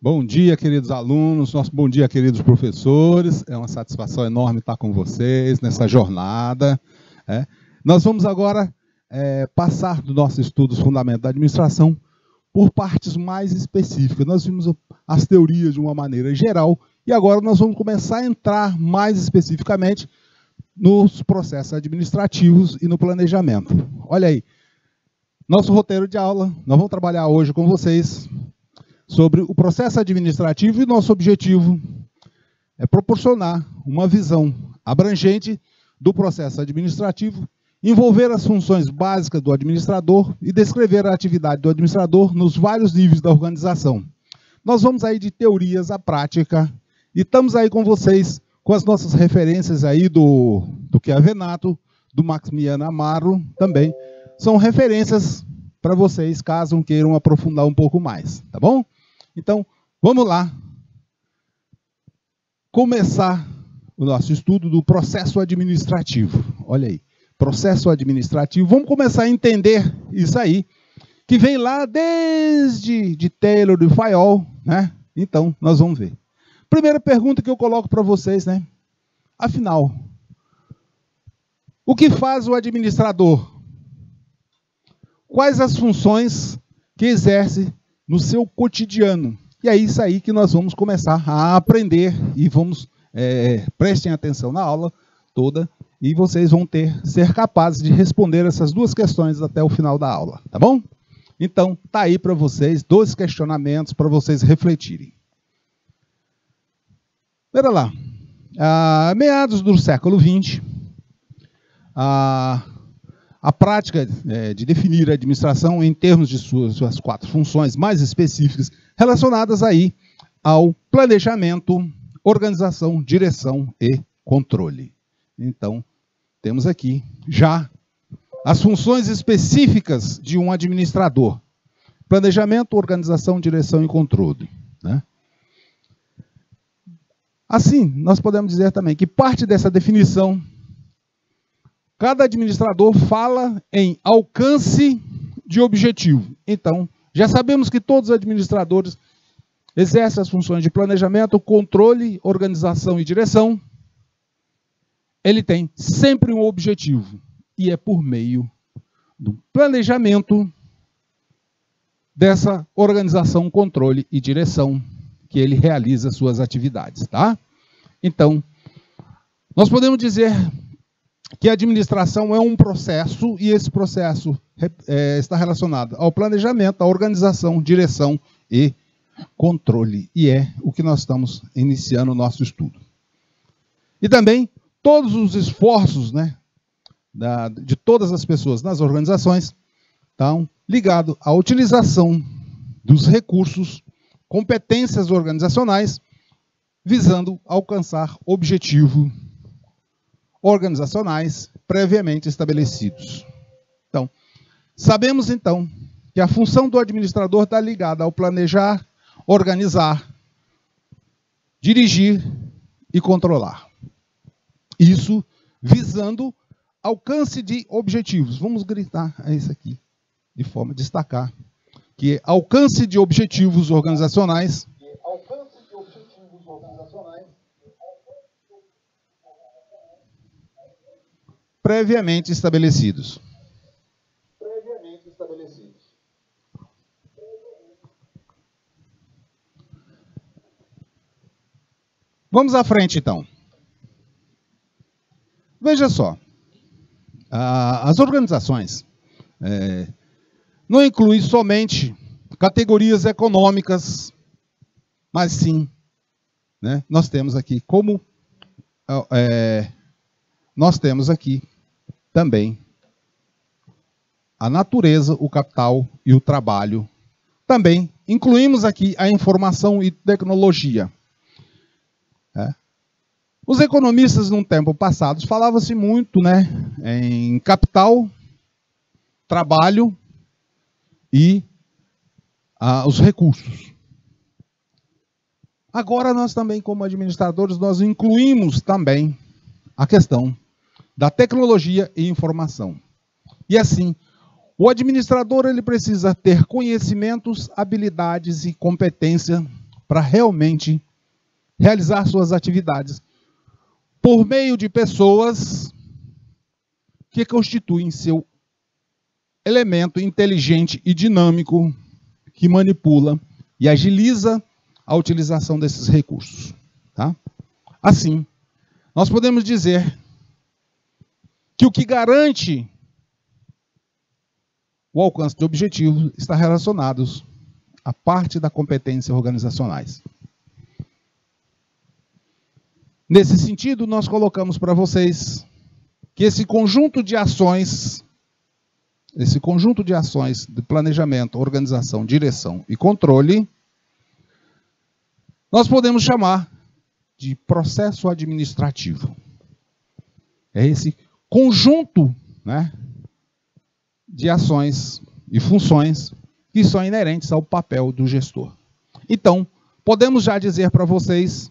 Bom dia, queridos alunos, nosso bom dia, queridos professores. É uma satisfação enorme estar com vocês nessa jornada. Nós vamos agora passar do nosso estudo dos fundamentos da administração por partes mais específicas. Nós vimos as teorias de uma maneira geral e agora nós vamos começar a entrar mais especificamente nos processos administrativos e no planejamento. Olha aí, nosso roteiro de aula, nós vamos trabalhar hoje com vocês sobre o processo administrativo e nosso objetivo é proporcionar uma visão abrangente do processo administrativo, envolver as funções básicas do administrador e descrever a atividade do administrador nos vários níveis da organização. Nós vamos aí de teorias à prática e estamos aí com vocês com as nossas referências aí do Chiavenato, do Maximiano Amaro também. São referências para vocês, caso queiram aprofundar um pouco mais, tá bom? Então, vamos lá começar o nosso estudo do processo administrativo. Olha aí, processo administrativo. Vamos começar a entender isso aí, que vem lá desde Taylor e Fayol, né? Então, nós vamos ver. Primeira pergunta que eu coloco para vocês, né? Afinal, o que faz o administrador? Quais as funções que exerce no seu cotidiano? E é isso aí que nós vamos começar a aprender e vamos, prestem atenção na aula toda e vocês vão ser capazes de responder essas duas questões até o final da aula, tá bom? Então, tá aí para vocês, 2 questionamentos para vocês refletirem. Pera lá, a meados do século XX, a prática de definir a administração em termos de suas 4 funções mais específicas relacionadas aí ao planejamento, organização, direção e controle. Então, temos aqui já as funções específicas de um administrador. Planejamento, organização, direção e controle, né? Assim, nós podemos dizer também que parte dessa definição, cada administrador fala em alcance de objetivo. Então, já sabemos que todos os administradores exercem as funções de planejamento, controle, organização e direção. Ele tem sempre um objetivo, e é por meio do planejamento dessa organização, controle e direção que ele realiza suas atividades, tá? Então, nós podemos dizer que a administração é um processo, e esse processo está relacionado ao planejamento, à organização, direção e controle. E é o que nós estamos iniciando o nosso estudo. E também, todos os esforços, né, de todas as pessoas nas organizações estão ligados à utilização dos recursos, competências organizacionais, visando alcançar objetivos organizacionais previamente estabelecidos. Então, sabemos então que a função do administrador está ligada ao planejar, organizar, dirigir e controlar. Isso visando alcance de objetivos. Vamos gritar isso aqui, de forma a destacar, que é alcance de objetivos organizacionais previamente estabelecidos. Vamos à frente, então. Veja só, as organizações não incluem somente categorias econômicas, mas sim, né, nós temos aqui nós temos aqui também a natureza, o capital e o trabalho. Também incluímos aqui a informação e tecnologia. Os economistas, num tempo passado, falavam-se muito, né, em capital, trabalho e os recursos. Agora, nós também, como administradores, nós incluímos também a questão da tecnologia e informação. E assim, o administrador ele precisa ter conhecimentos, habilidades e competência para realmente realizar suas atividades por meio de pessoas que constituem seu elemento inteligente e dinâmico que manipula e agiliza a utilização desses recursos. Tá? Assim, nós podemos dizer que o que garante o alcance de objetivos está relacionado à parte da competência organizacionais. Nesse sentido, nós colocamos para vocês que esse conjunto de ações de planejamento, organização, direção e controle, nós podemos chamar de processo administrativo. É esse conjunto, né, de ações e funções que são inerentes ao papel do gestor. Então, podemos já dizer para vocês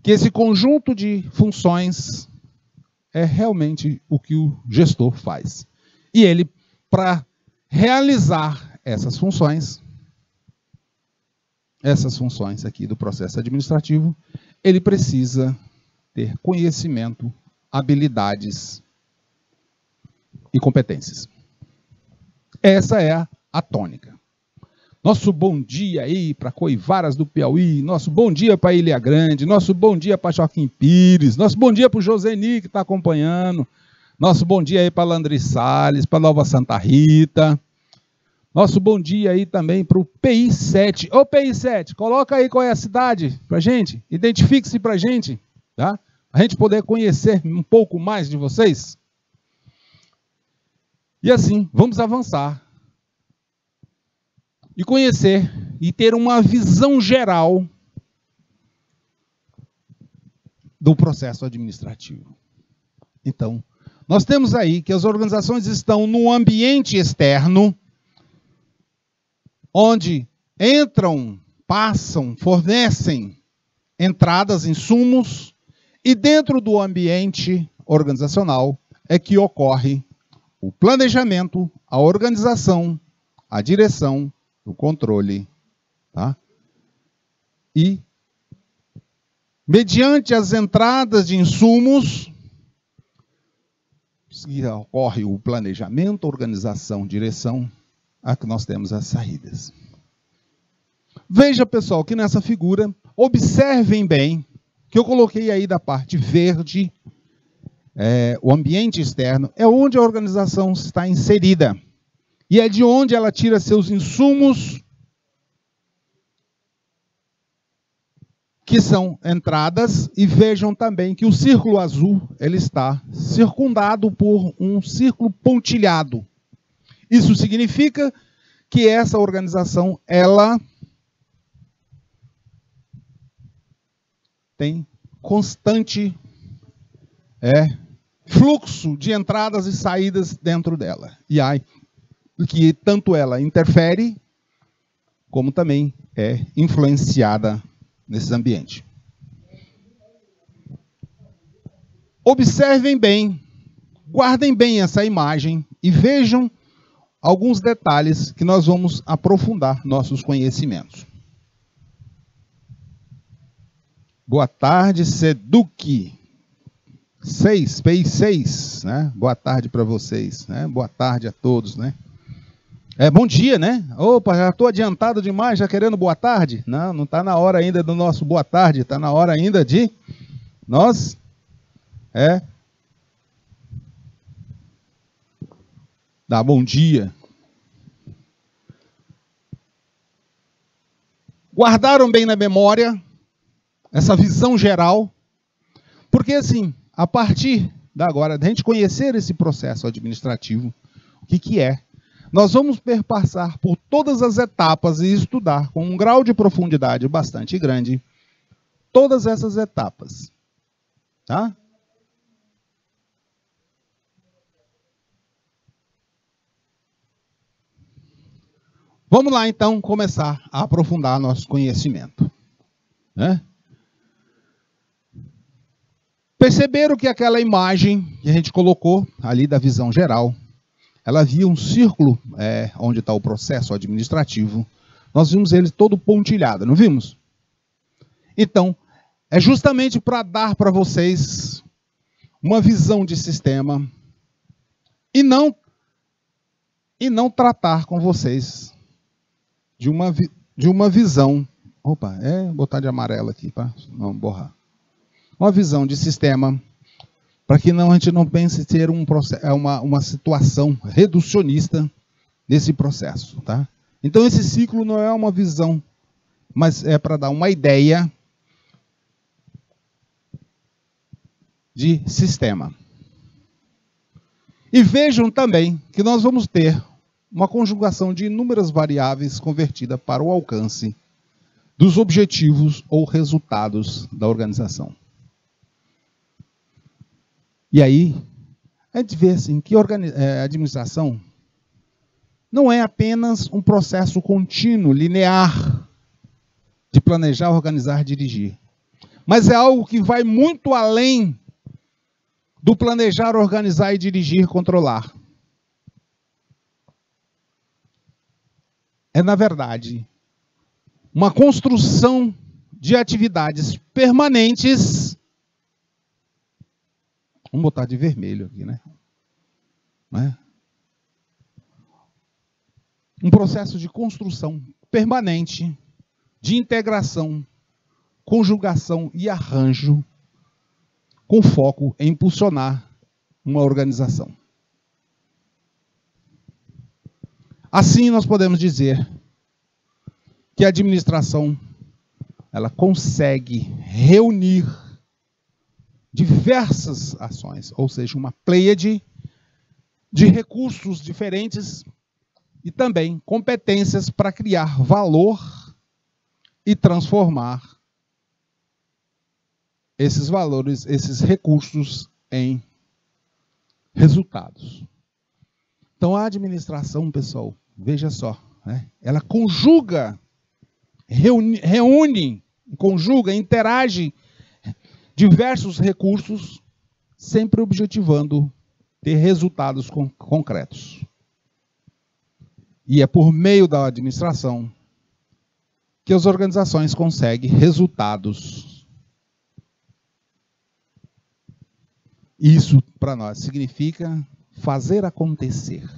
que esse conjunto de funções é realmente o que o gestor faz. E ele, para realizar essas funções aqui do processo administrativo, ele precisa ter conhecimento, habilidades e competências. Essa é a tônica. Nosso bom dia aí para Coivaras do Piauí, nosso bom dia para Ilha Grande, nosso bom dia para Joaquim Pires, nosso bom dia para o Joseni que está acompanhando, nosso bom dia aí para Landry Salles, para Nova Santa Rita, nosso bom dia aí também para o PI7. Ô PI7, coloca aí qual é a cidade para a gente, identifique-se para a gente, tá? A gente poder conhecer um pouco mais de vocês. E assim, vamos avançar e conhecer e ter uma visão geral do processo administrativo. Então, nós temos aí que as organizações estão no ambiente externo, onde entram, passam, fornecem entradas, insumos, e dentro do ambiente organizacional é que ocorre o planejamento, a organização, a direção, o controle, tá? E, mediante as entradas de insumos, ocorre o planejamento, organização, direção, a que nós temos as saídas. Veja, pessoal, que nessa figura, observem bem, que eu coloquei aí da parte verde, o ambiente externo, é onde a organização está inserida. E é de onde ela tira seus insumos, que são entradas, e vejam também que o círculo azul ele está circundado por um círculo pontilhado. Isso significa que essa organização ela tem constante fluxo de entradas e saídas dentro dela. E aí, que tanto ela interfere, como também é influenciada nesse ambiente. Observem bem, guardem bem essa imagem e vejam alguns detalhes que nós vamos aprofundar nossos conhecimentos. Boa tarde, Seduc. PI6, né? Boa tarde para vocês, né? Boa tarde a todos, né? Bom dia, né? Opa, já estou adiantado demais, já querendo boa tarde? Não, não está na hora ainda do nosso boa tarde, está na hora ainda de nós dar bom dia. Guardaram bem na memória essa visão geral? Porque assim, a partir da agora, da gente conhecer esse processo administrativo, o que é? Nós vamos perpassar por todas as etapas e estudar com um grau de profundidade bastante grande todas essas etapas. Tá? Vamos lá, então, começar a aprofundar nosso conhecimento. Né? Perceberam que aquela imagem que a gente colocou ali da visão geral, ela havia um círculo onde está o processo administrativo, Nós vimos ele todo pontilhado, não vimos? Então, é justamente para dar para vocês uma visão de sistema e não tratar com vocês de uma visão. Opa, botar de amarelo aqui, para não borrar. Uma visão de sistema, para que a gente não pense ter uma situação reducionista nesse processo, tá? Então esse ciclo não é uma visão, mas é para dar uma ideia de sistema. E vejam também que nós vamos ter uma conjugação de inúmeras variáveis convertida para o alcance dos objetivos ou resultados da organização. E aí, a gente vê assim, que a administração não é apenas um processo contínuo, linear, de planejar, organizar, dirigir. Mas é algo que vai muito além do planejar, organizar e dirigir, controlar. É, na verdade, uma construção de atividades permanentes. Vamos botar de vermelho aqui, né? Não é? Um processo de construção permanente, de integração, conjugação e arranjo, com foco em impulsionar uma organização. Assim, nós podemos dizer que a administração ela consegue reunir diversas ações, ou seja, uma pleiade de recursos diferentes e também competências para criar valor e transformar esses valores, esses recursos em resultados. Então a administração, pessoal, veja só, né? Ela conjuga, reúne, conjuga, interage diversos recursos, sempre objetivando ter resultados concretos. E é por meio da administração que as organizações conseguem resultados. Isso, para nós, significa fazer acontecer.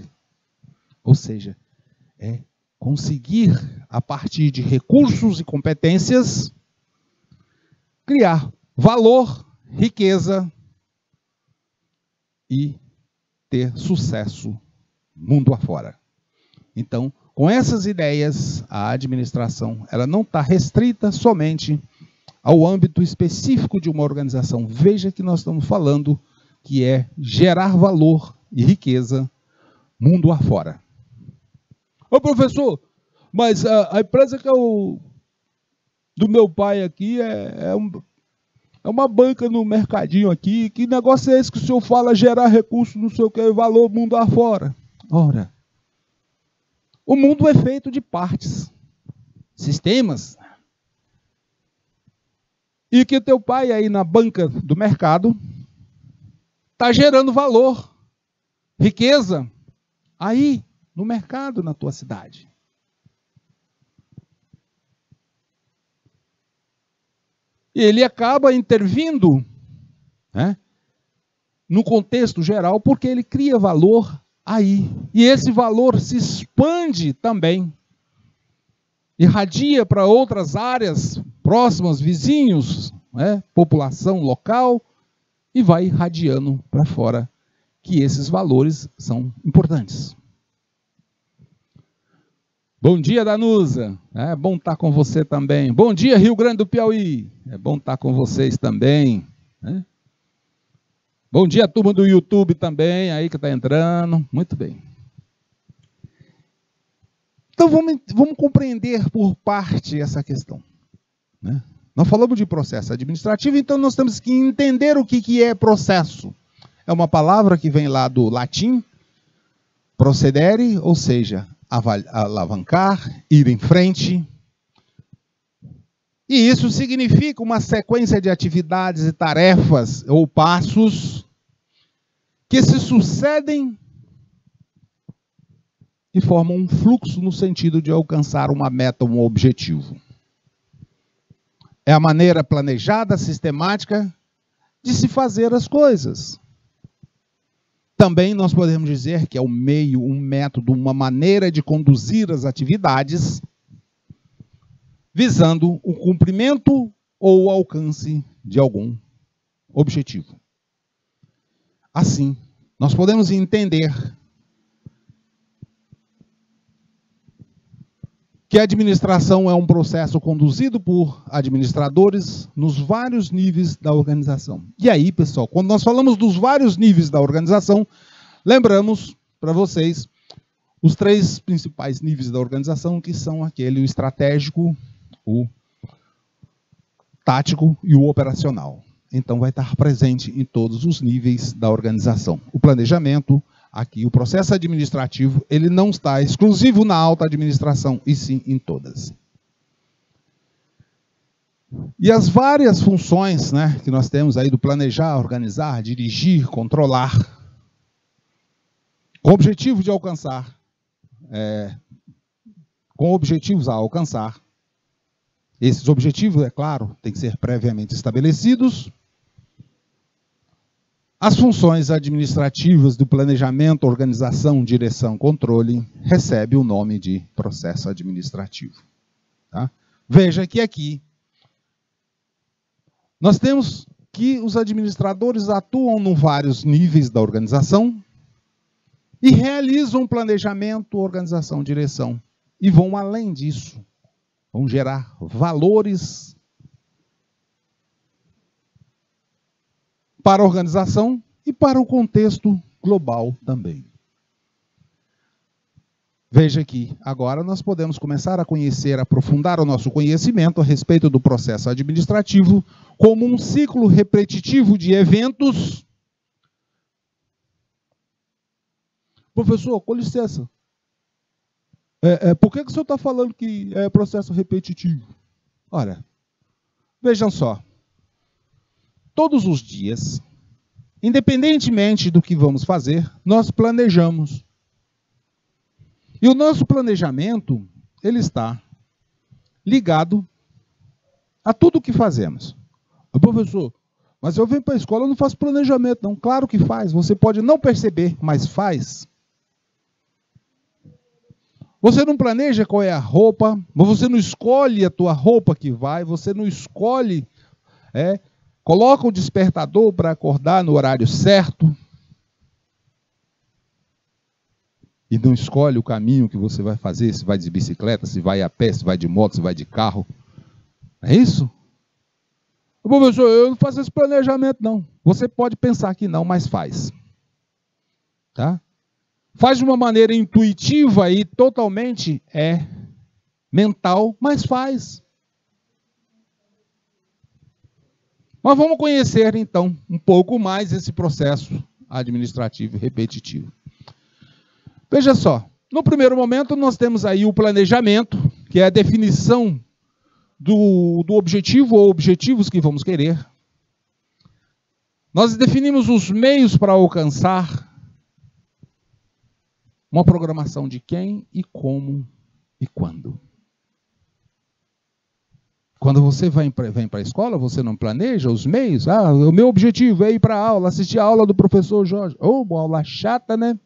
Ou seja, é conseguir, a partir de recursos e competências, criar valor, riqueza e ter sucesso mundo afora. Então, com essas ideias, a administração ela não está restrita somente ao âmbito específico de uma organização. Veja que nós estamos falando que é gerar valor e riqueza mundo afora. Ô professor, mas a empresa que do meu pai aqui é uma banca no mercadinho aqui. Que negócio é esse que o senhor fala gerar recursos, não sei o que, valor mundo afora? Ora, o mundo é feito de partes, sistemas. E que teu pai aí na banca do mercado está gerando valor, riqueza, aí no mercado, na tua cidade. E ele acaba intervindo, né, no contexto geral, porque ele cria valor aí. E esse valor se expande também. Irradia para outras áreas próximas, vizinhos, né, população local, e vai irradiando para fora, que esses valores são importantes. Bom dia, Danusa. É bom estar com você também. Bom dia, Rio Grande do Piauí. É bom estar com vocês também, né? Bom dia, turma do YouTube também, aí que está entrando. Muito bem. Então, vamos compreender por parte essa questão, né? Nós falamos de processo administrativo, então nós temos que entender o que é processo. É uma palavra que vem lá do latim, procedere, ou seja, alavancar, ir em frente. E isso significa uma sequência de atividades e tarefas ou passos que se sucedem e formam um fluxo no sentido de alcançar uma meta, um objetivo. É a maneira planejada, sistemática de se fazer as coisas. Também nós podemos dizer que é um meio, um método, uma maneira de conduzir as atividades visando o cumprimento ou o alcance de algum objetivo. Assim, nós podemos entender que a administração é um processo conduzido por administradores nos vários níveis da organização. E aí, pessoal, quando nós falamos dos vários níveis da organização, lembramos para vocês os 3 principais níveis da organização, que são aquele, o estratégico, o tático e o operacional. Então, vai estar presente em todos os níveis da organização. O planejamento, aqui, o processo administrativo, ele não está exclusivo na alta administração, e sim em todas. E as várias funções, né, que nós temos aí do planejar, organizar, dirigir, controlar, com o objetivo de alcançar, com objetivos a alcançar. Esses objetivos, é claro, têm que ser previamente estabelecidos. As funções administrativas do planejamento, organização, direção, controle, recebem o nome de processo administrativo. Tá? Veja que aqui nós temos que os administradores atuam em vários níveis da organização e realizam planejamento, organização, direção. E vão além disso. Vão gerar valores para a organização e para o contexto global também. Veja aqui, agora nós podemos começar a conhecer, aprofundar o nosso conhecimento a respeito do processo administrativo como um ciclo repetitivo de eventos. Professor, com licença. Por que o senhor está falando que é processo repetitivo? Olha, vejam só. Todos os dias, independentemente do que vamos fazer, nós planejamos. E o nosso planejamento, ele está ligado a tudo o que fazemos. Professor, mas eu venho para a escola e não faço planejamento, não. Claro que faz. Você pode não perceber, mas faz. Você não planeja qual é a roupa, mas você não escolhe a tua roupa que vai, você não escolhe, coloca o despertador para acordar no horário certo e não escolhe o caminho que você vai fazer, se vai de bicicleta, se vai a pé, se vai de moto, se vai de carro. É isso? Professor, eu não faço esse planejamento, não. Você pode pensar que não, mas faz. Tá? Faz de uma maneira intuitiva e totalmente mental, mas faz. Mas vamos conhecer, então, um pouco mais esse processo administrativo repetitivo. Veja só, no primeiro momento nós temos aí o planejamento, que é a definição do objetivo ou objetivos que vamos querer. Nós definimos os meios para alcançar uma programação de quem e como e quando. Quando você vem para a escola, você não planeja os meios? O meu objetivo é ir para a aula, assistir a aula do professor Jorge. Uma aula chata, né?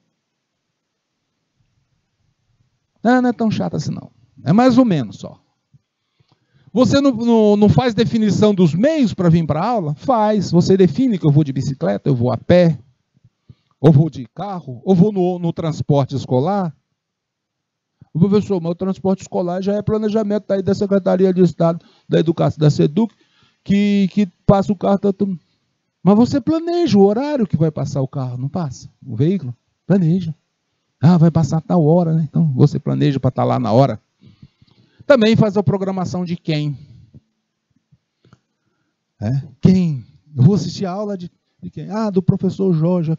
Não é tão chata assim, não. É mais ou menos só. Você não faz definição dos meios para vir para a aula? Faz. Você define que eu vou de bicicleta, eu vou a pé, ou vou de carro, ou vou no transporte escolar. O professor, mas o transporte escolar já é planejamento aí da Secretaria de Estado da Educação, da SEDUC, que passa o carro. Mas você planeja o horário que vai passar o carro, não passa? O veículo? Planeja. Vai passar tal hora, né? Então você planeja para estar lá na hora. Também faz a programação de quem? Quem? Eu vou assistir a aula de quem? Do professor Jorge.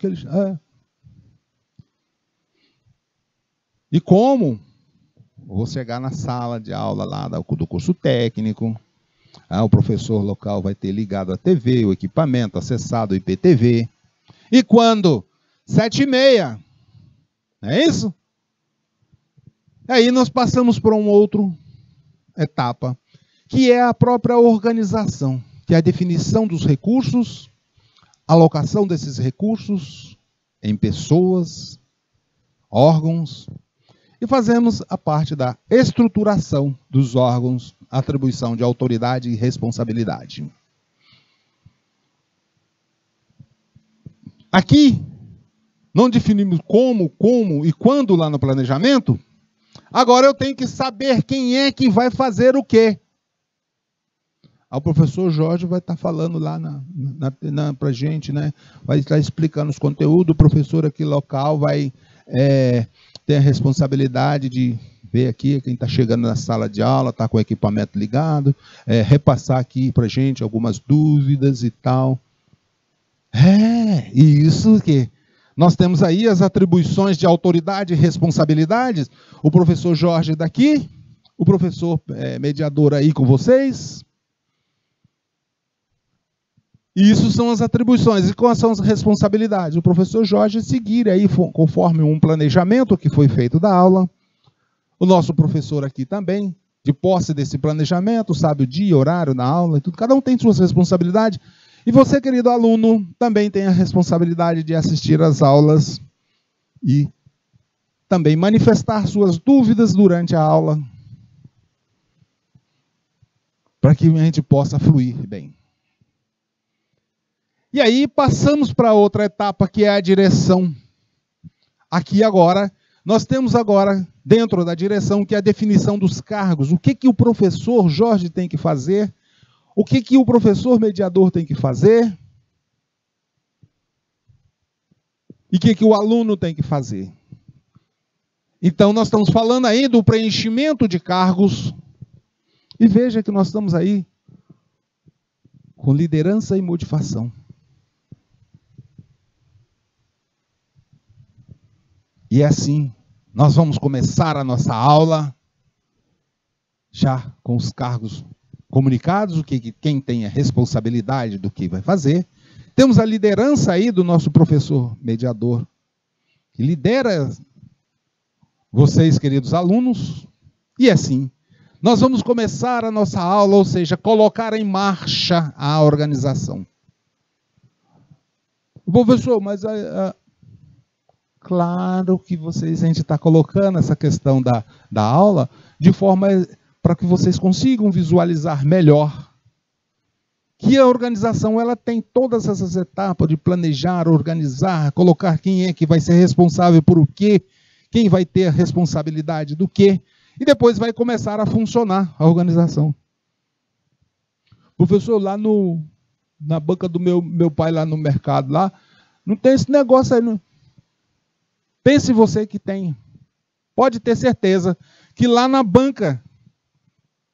E como? Eu vou chegar na sala de aula lá do curso técnico. O professor local vai ter ligado a TV, o equipamento, acessado o IPTV. E quando? 7h30. Não é isso? Aí nós passamos para uma outra etapa, que é a própria organização, que é a definição dos recursos, alocação desses recursos em pessoas, órgãos, e fazemos a parte da estruturação dos órgãos, atribuição de autoridade e responsabilidade. Aqui, não definimos como e quando lá no planejamento. Agora eu tenho que saber quem é que vai fazer o quê. O professor Jorge vai estar falando lá para a gente, né? Vai estar explicando os conteúdos. O professor aqui local vai ter a responsabilidade de ver aqui quem está chegando na sala de aula, está com o equipamento ligado, repassar aqui para a gente algumas dúvidas e tal. E isso que nós temos aí as atribuições de autoridade e responsabilidades. O professor Jorge daqui, o professor mediador aí com vocês. E isso são as atribuições. E quais são as responsabilidades? O professor Jorge seguir aí conforme um planejamento que foi feito da aula. O nosso professor aqui também, de posse desse planejamento, sabe o dia, horário da aula e tudo. Cada um tem suas responsabilidades. E você, querido aluno, também tem a responsabilidade de assistir às aulas e também manifestar suas dúvidas durante a aula, para que a gente possa fluir bem. E aí passamos para outra etapa, que é a direção. Aqui agora, nós temos agora, dentro da direção, que é a definição dos cargos. O que o professor Jorge tem que fazer? O que o professor mediador tem que fazer? E o que o aluno tem que fazer? Então, nós estamos falando aí do preenchimento de cargos. E veja que nós estamos aí com liderança e motivação. E é assim, nós vamos começar a nossa aula já com os cargos comunicados, quem tem a responsabilidade do que vai fazer. Temos a liderança aí do nosso professor mediador, que lidera vocês, queridos alunos. E assim, nós vamos começar a nossa aula, ou seja, colocar em marcha a organização. Professor, mas claro que a gente está colocando essa questão da aula de forma para que vocês consigam visualizar melhor que a organização ela tem todas essas etapas de planejar, organizar, colocar quem é que vai ser responsável por o quê, quem vai ter a responsabilidade do quê, e depois vai começar a funcionar a organização. Professor, lá na banca do meu pai, lá no mercado, lá, não tem esse negócio aí. Não. Pense você que tem. Pode ter certeza que lá na banca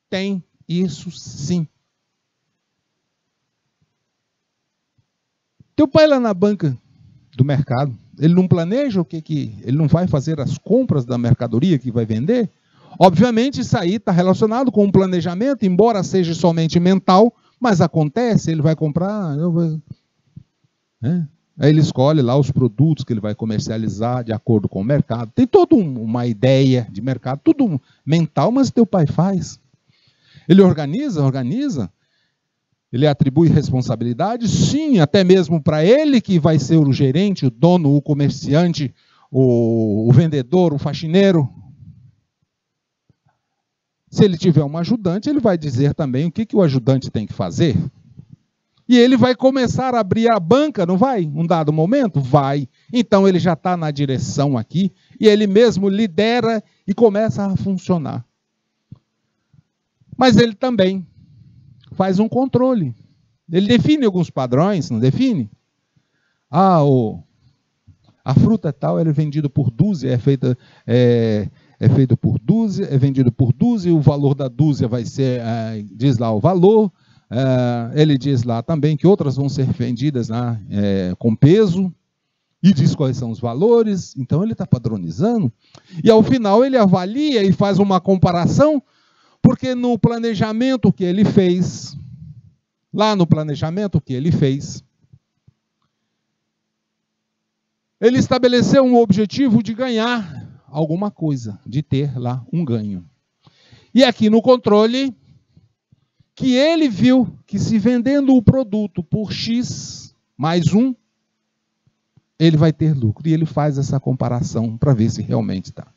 tem isso sim. Teu pai lá na banca do mercado, ele não planeja ele não vai fazer as compras da mercadoria que vai vender? Obviamente isso aí está relacionado com um planejamento, embora seja somente mental, mas acontece, ele vai comprar, aí ele escolhe lá os produtos que ele vai comercializar de acordo com o mercado. Tem toda uma ideia de mercado, tudo mental, mas teu pai faz. Ele organiza, ele atribui responsabilidade, sim, até mesmo para ele que vai ser o gerente, o dono, o comerciante, o vendedor, o faxineiro. Se ele tiver um ajudante, ele vai dizer também o que o ajudante tem que fazer. E ele vai começar a abrir a banca, não vai? Um dado momento? Vai. Então ele já está na direção aqui, e ele mesmo lidera e começa a funcionar. Mas ele também faz um controle. Ele define alguns padrões, não define? A fruta tal é vendida por dúzia, é feito por dúzia, é vendido por dúzia, o valor da dúzia vai ser, diz lá o valor, ele diz lá também que outras vão ser vendidas com peso, e diz quais são os valores, então ele está padronizando, e ao final ele avalia e faz uma comparação, porque no planejamento que ele fez, ele estabeleceu um objetivo de ganhar alguma coisa, de ter lá um ganho. E aqui no controle, que ele viu que se vendendo o produto por X mais 1, ele vai ter lucro. E ele faz essa comparação para ver se realmente está.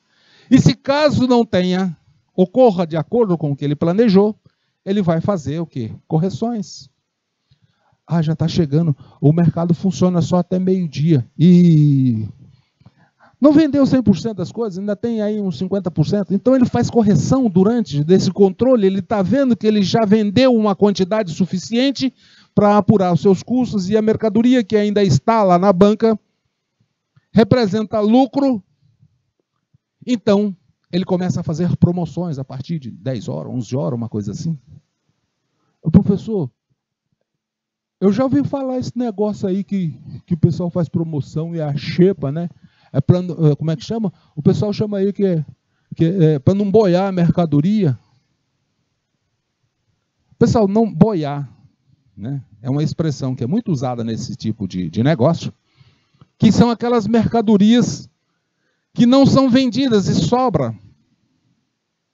E se caso não tenha, ocorra de acordo com o que ele planejou, ele vai fazer o quê? Correções. Ah, já está chegando, o mercado funciona só até meio-dia. E não vendeu 100% das coisas, ainda tem aí uns 50%. Então ele faz correção durante desse controle, ele está vendo que ele já vendeu uma quantidade suficiente para apurar os seus custos e a mercadoria que ainda está lá na banca representa lucro. Então ele começa a fazer promoções a partir de 10 horas, 11 horas, uma coisa assim. O professor, eu já ouvi falar esse negócio aí que o pessoal faz promoção e a xepa, né? Como é que chama? O pessoal chama aí que é para não boiar a mercadoria. Pessoal, não boiar, né? É uma expressão que é muito usada nesse tipo de negócio, que são aquelas mercadorias que não são vendidas e sobra.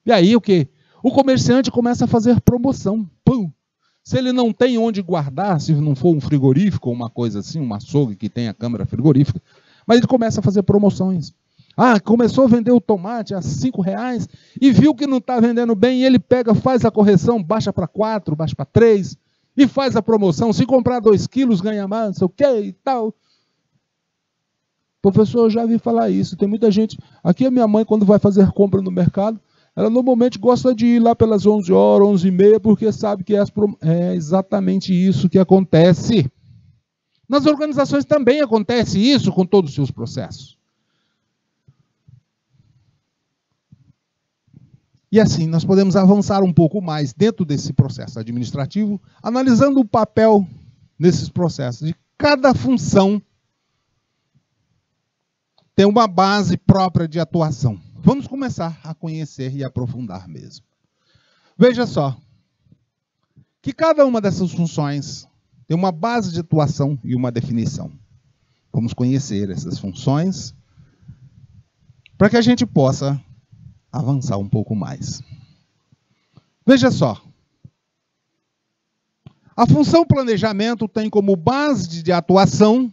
E aí o quê? O comerciante começa a fazer promoção. Pum! Se ele não tem onde guardar, se não for um frigorífico ou uma coisa assim, um açougue que tenha câmara frigorífica, mas ele começa a fazer promoções. Ah, começou a vender o tomate a R$5 e viu que não está vendendo bem, e ele pega, faz a correção, baixa para 4, baixa para 3, e faz a promoção. Se comprar 2 quilos, ganha mais, não sei o que e tal. Professor, eu já vi falar isso. Tem muita gente. Aqui a minha mãe, quando vai fazer compra no mercado, ela normalmente gosta de ir lá pelas 11 horas, 11h30, porque sabe que é exatamente isso que acontece. Nas organizações também acontece isso com todos os seus processos. E assim, nós podemos avançar um pouco mais dentro desse processo administrativo, analisando o papel nesses processos. De cada função tem uma base própria de atuação. Vamos começar a conhecer e aprofundar mesmo. Veja só, que cada uma dessas funções tem uma base de atuação e uma definição. Vamos conhecer essas funções para que a gente possa avançar um pouco mais. Veja só, a função planejamento tem como base de atuação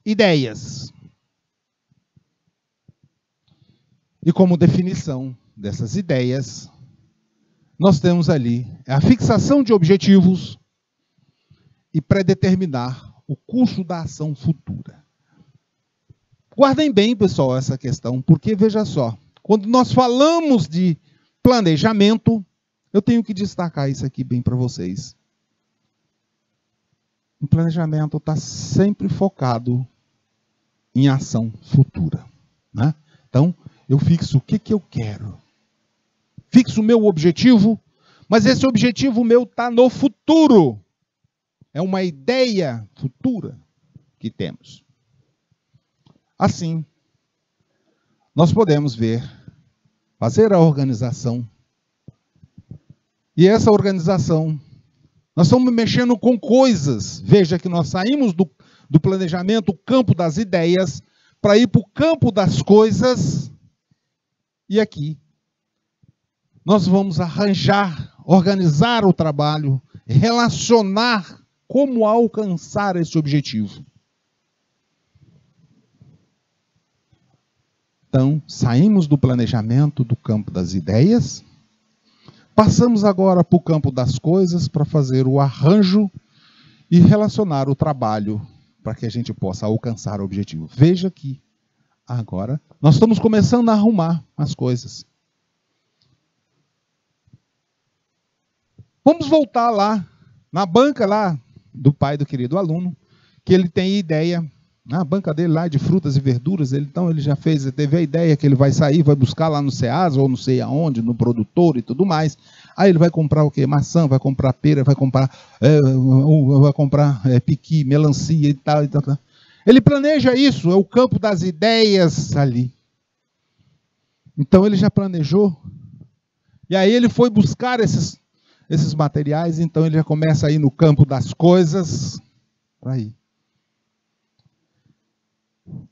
ideias. E como definição dessas ideias, nós temos ali a fixação de objetivos e predeterminar o curso da ação futura. Guardem bem, pessoal, essa questão, porque veja só, quando nós falamos de planejamento, eu tenho que destacar isso aqui bem para vocês. O planejamento está sempre focado em ação futura, né? Então, eu fixo o que eu quero. Fixo o meu objetivo, mas esse objetivo meu está no futuro. É uma ideia futura que temos. Assim, nós podemos fazer a organização. E essa organização, nós estamos mexendo com coisas. Veja que nós saímos do planejamento, o campo das ideias, para ir para o campo das coisas. E aqui, nós vamos arranjar, organizar o trabalho, relacionar como alcançar esse objetivo. Então, saímos do planejamento, do campo das ideias, passamos agora para o campo das coisas para fazer o arranjo e relacionar o trabalho para que a gente possa alcançar o objetivo. Veja que agora nós estamos começando a arrumar as coisas. Vamos voltar lá, na banca lá do pai do querido aluno, que ele tem ideia, na banca dele lá de frutas e verduras, então ele já teve a ideia que ele vai sair, vai buscar lá no Ceasa ou não sei aonde, no produtor e tudo mais. Aí ele vai comprar o quê? Maçã, vai comprar pera, vai comprar piqui, melancia e tal, e tal, tal. Ele planeja isso, é o campo das ideias ali. Então ele já planejou, e aí ele foi buscar esses materiais, então ele já começa a ir no campo das coisas, aí.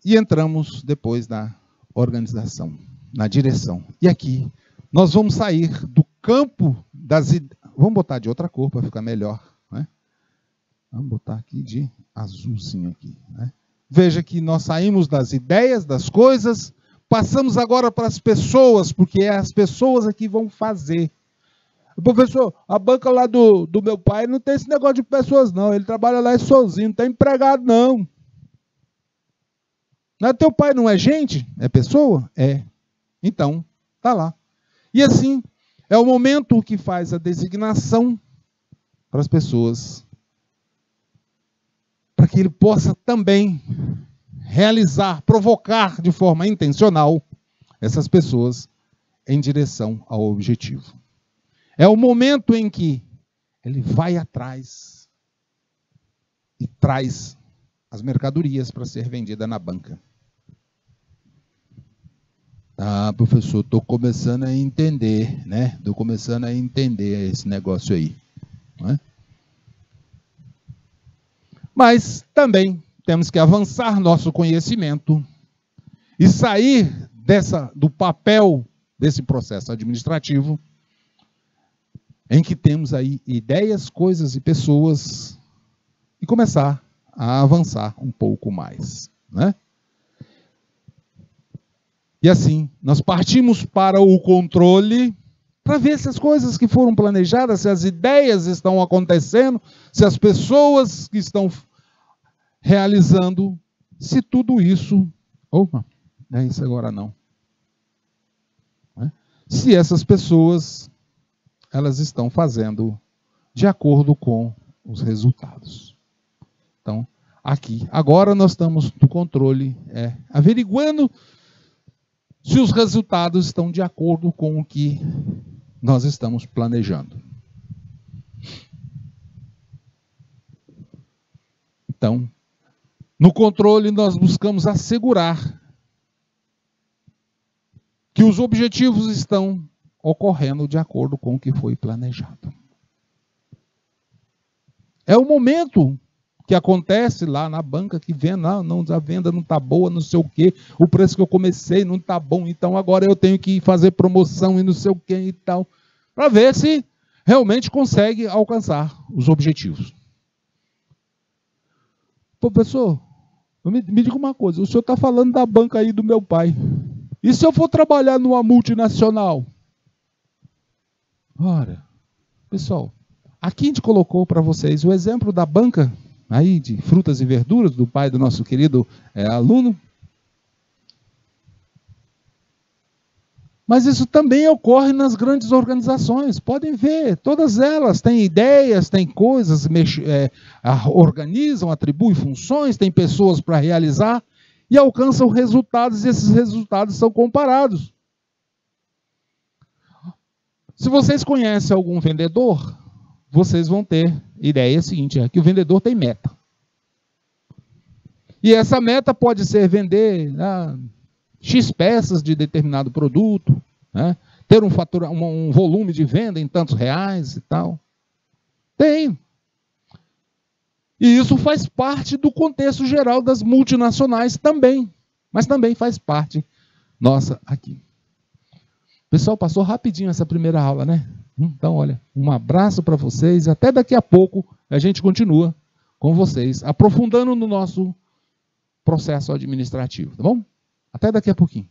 E entramos depois na organização. na direção. E aqui, nós vamos sair do campo das ideias. Vamos botar de outra cor para ficar melhor, né? Vamos botar aqui de azulzinho aqui, né? Veja que nós saímos das ideias, das coisas, passamos agora para as pessoas, porque é as pessoas aqui vão fazer. Professor, a banca lá do meu pai não tem esse negócio de pessoas, não. Ele trabalha lá sozinho, não tem empregado, não. Teu pai não é gente? É pessoa? É. Então, tá lá. E assim, é o momento que faz a designação para as pessoas, para que ele possa também realizar, provocar de forma intencional essas pessoas em direção ao objetivo. É o momento em que ele vai atrás e traz as mercadorias para ser vendida na banca. Ah, professor, estou começando a entender, né? Estou começando a entender esse negócio aí, não é? Mas também temos que avançar nosso conhecimento e sair do papel desse processo administrativo em que temos aí ideias, coisas e pessoas e começar a avançar um pouco mais, né? E assim, nós partimos para o controle para ver se as coisas que foram planejadas, se as ideias estão acontecendo, se as pessoas que estão realizando, se tudo isso... Opa, não é isso agora não. Se essas pessoas, elas estão fazendo de acordo com os resultados. Então, aqui, agora nós estamos no controle, averiguando se os resultados estão de acordo com o que nós estamos planejando. Então, no controle nós buscamos assegurar que os objetivos estão ocorrendo de acordo com o que foi planejado. É o momento que acontece lá na banca, que a venda não está boa, não sei o quê, o preço que eu comecei não está bom, então agora eu tenho que fazer promoção e não sei o quê e tal, para ver se realmente consegue alcançar os objetivos. Professor, me diga uma coisa, o senhor está falando da banca aí do meu pai, e se eu for trabalhar numa multinacional? Ora, pessoal, aqui a gente colocou para vocês o exemplo da banca aí de frutas e verduras, do pai do nosso querido aluno. Mas isso também ocorre nas grandes organizações. Podem ver, todas elas têm ideias, têm coisas, organizam, atribuem funções, têm pessoas para realizar e alcançam resultados, e esses resultados são comparados. Se vocês conhecem algum vendedor, vocês vão ter ideia seguinte, que o vendedor tem meta. E essa meta pode ser vender X peças de determinado produto, né? Ter um volume de venda em tantos reais e tal. Tem. E isso faz parte do contexto geral das multinacionais também. Mas também faz parte nossa aqui. Pessoal, passou rapidinho essa primeira aula, né? Então, olha, um abraço para vocês. Até daqui a pouco a gente continua com vocês, aprofundando no nosso processo administrativo, tá bom? Até daqui a pouquinho.